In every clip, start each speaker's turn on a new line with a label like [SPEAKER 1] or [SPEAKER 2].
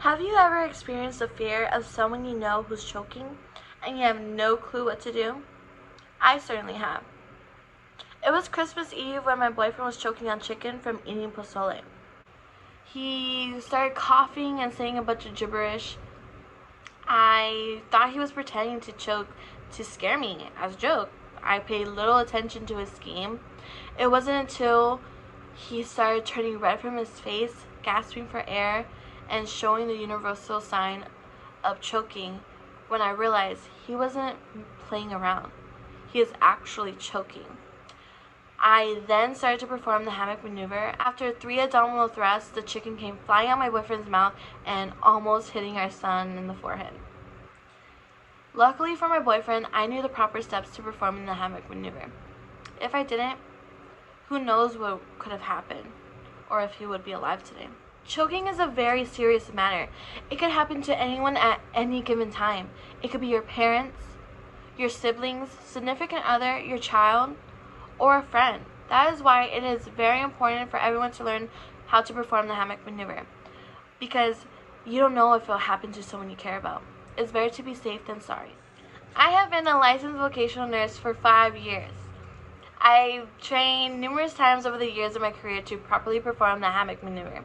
[SPEAKER 1] Have you ever experienced the fear of someone you know who's choking and you have no clue what to do? I certainly have. It was Christmas Eve when my boyfriend was choking on chicken from eating pozole. He started coughing and saying a bunch of gibberish. I thought he was pretending to choke to scare me as a joke. I paid little attention to his scheme. It wasn't until he started turning red from his face, gasping for air, and showing the universal sign of choking when I realized he wasn't playing around. He is actually choking. I then started to perform the hammock maneuver. After 3 abdominal thrusts, the chicken came flying out my boyfriend's mouth and almost hitting our son in the forehead. Luckily for my boyfriend, I knew the proper steps to performing the hammock maneuver. If I didn't, who knows what could have happened, or if he would be alive today. Choking is a very serious matter. It could happen to anyone at any given time. It could be your parents, your siblings, significant other, your child, or a friend. That is why it is very important for everyone to learn how to perform the hammock maneuver, because you don't know if it will happen to someone you care about. It's better to be safe than sorry. I have been a licensed vocational nurse for 5 years. I've trained numerous times over the years of my career to properly perform the hammock maneuver.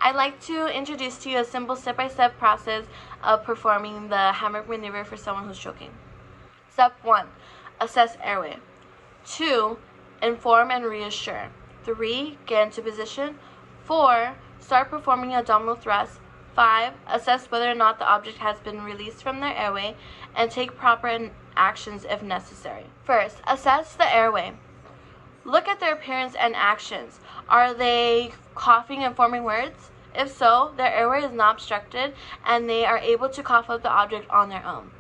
[SPEAKER 1] I'd like to introduce to you a simple step-by-step process of performing the hammock maneuver for someone who's choking. Step 1. Assess airway. 2. Inform and reassure. 3. Get into position. 4. Start performing abdominal thrusts. 5. Assess whether or not the object has been released from their airway and take proper actions if necessary. First, assess the airway. Look at their appearance and actions. Are they coughing and forming words? If so, their airway is not obstructed and they are able to cough up the object on their own.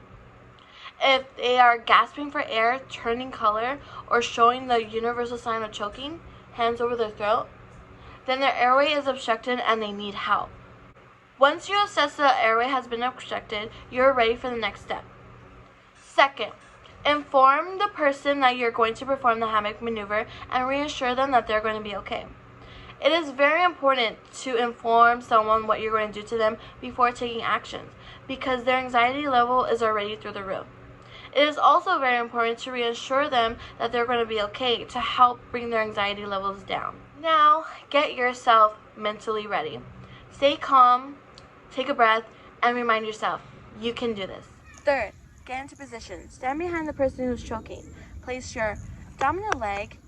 [SPEAKER 1] If they are gasping for air, turning color, or showing the universal sign of choking, hands over their throat, then their airway is obstructed and they need help. Once you assess the airway has been obstructed, you're ready for the next step. Second, inform the person that you're going to perform the hammock maneuver and reassure them that they're going to be okay. It is very important to inform someone what you're going to do to them before taking actions, because their anxiety level is already through the roof. It is also very important to reassure them that they're going to be okay to help bring their anxiety levels down. Now, get yourself mentally ready. Stay calm, take a breath, and remind yourself, you can do this. Third, get into position. Stand behind the person who's choking. Place your dominant leg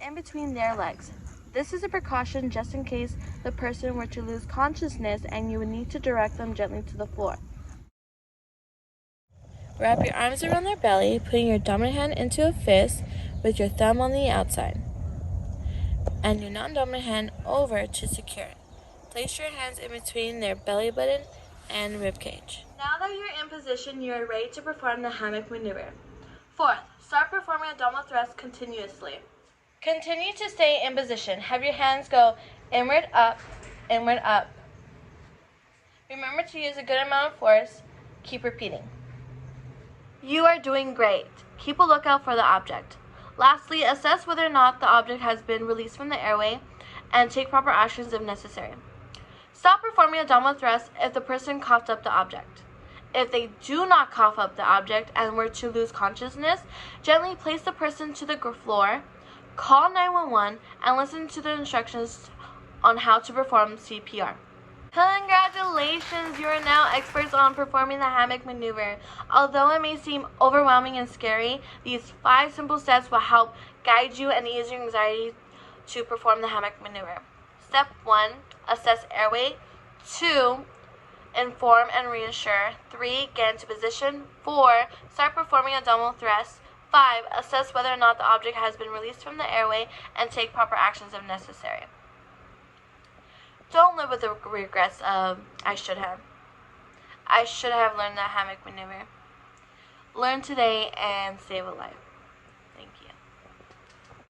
[SPEAKER 1] in between their legs. This is a precaution just in case the person were to lose consciousness and you would need to direct them gently to the floor. Wrap your arms around their belly, putting your dominant hand into a fist with your thumb on the outside, and your non-dominant hand over to secure it. Place your hands in between their belly button and rib cage. Now that you're in position, you are ready to perform the hammock maneuver. Fourth, start performing abdominal thrusts continuously. Continue to stay in position. Have your hands go inward, up, inward, up. Remember to use a good amount of force. Keep repeating. You are doing great. Keep a lookout for the object. Lastly, assess whether or not the object has been released from the airway and take proper actions if necessary. Stop performing abdominal thrusts if the person coughed up the object. If they do not cough up the object and were to lose consciousness, gently place the person to the floor, call 911, and listen to the instructions on how to perform CPR. Congratulations! You are now experts on performing the hammock maneuver. Although it may seem overwhelming and scary, these 5 simple steps will help guide you and ease your anxiety to perform the hammock maneuver. Step 1, assess airway. 2, inform and reassure. 3, get into position. 4, start performing abdominal thrusts. 5, assess whether or not the object has been released from the airway and take proper actions if necessary. Don't live with the regrets of, I should have learned that hammock maneuver. Learn today and save a life.